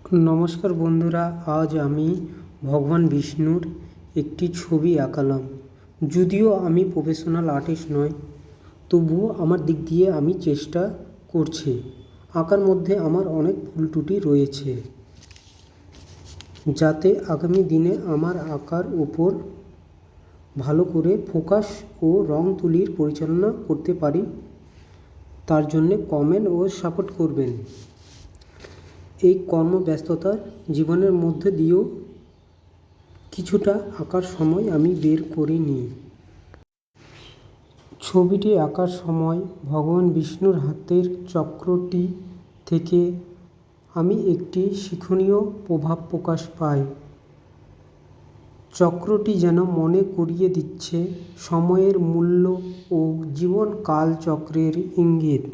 নমস্কার বন্ধুরা, আজ আমি ভগবান বিষ্ণুর একটি ছবি আঁকালাম। যদিও আমি প্রফেশনাল আর্টিস্ট নই, তবুও আমার দিক দিয়ে আমি চেষ্টা করছি। আঁকার মধ্যে আমার অনেক ভুল ত্রুটি রয়েছে, যাতে আগামী দিনে আমার আঁকার উপর ভালো করে ফোকাস ও রং তুলির পরিচালনা করতে পারি। তার জন্যে কমেন্ট ও সাপোর্ট করবেন। এই কর্মব্যস্ততার জীবনের মধ্যে দিয়েও কিছুটা আঁকার সময় আমি বের করে নিই। ছবিটি আঁকার সময় ভগবান বিষ্ণুর হাতের চক্রটি থেকে আমি একটি শিক্ষণীয় প্রভাব প্রকাশ পাই। চক্রটি যেন মনে করিয়ে দিচ্ছে সময়ের মূল্য ও জীবন কালচক্রের ইঙ্গিত।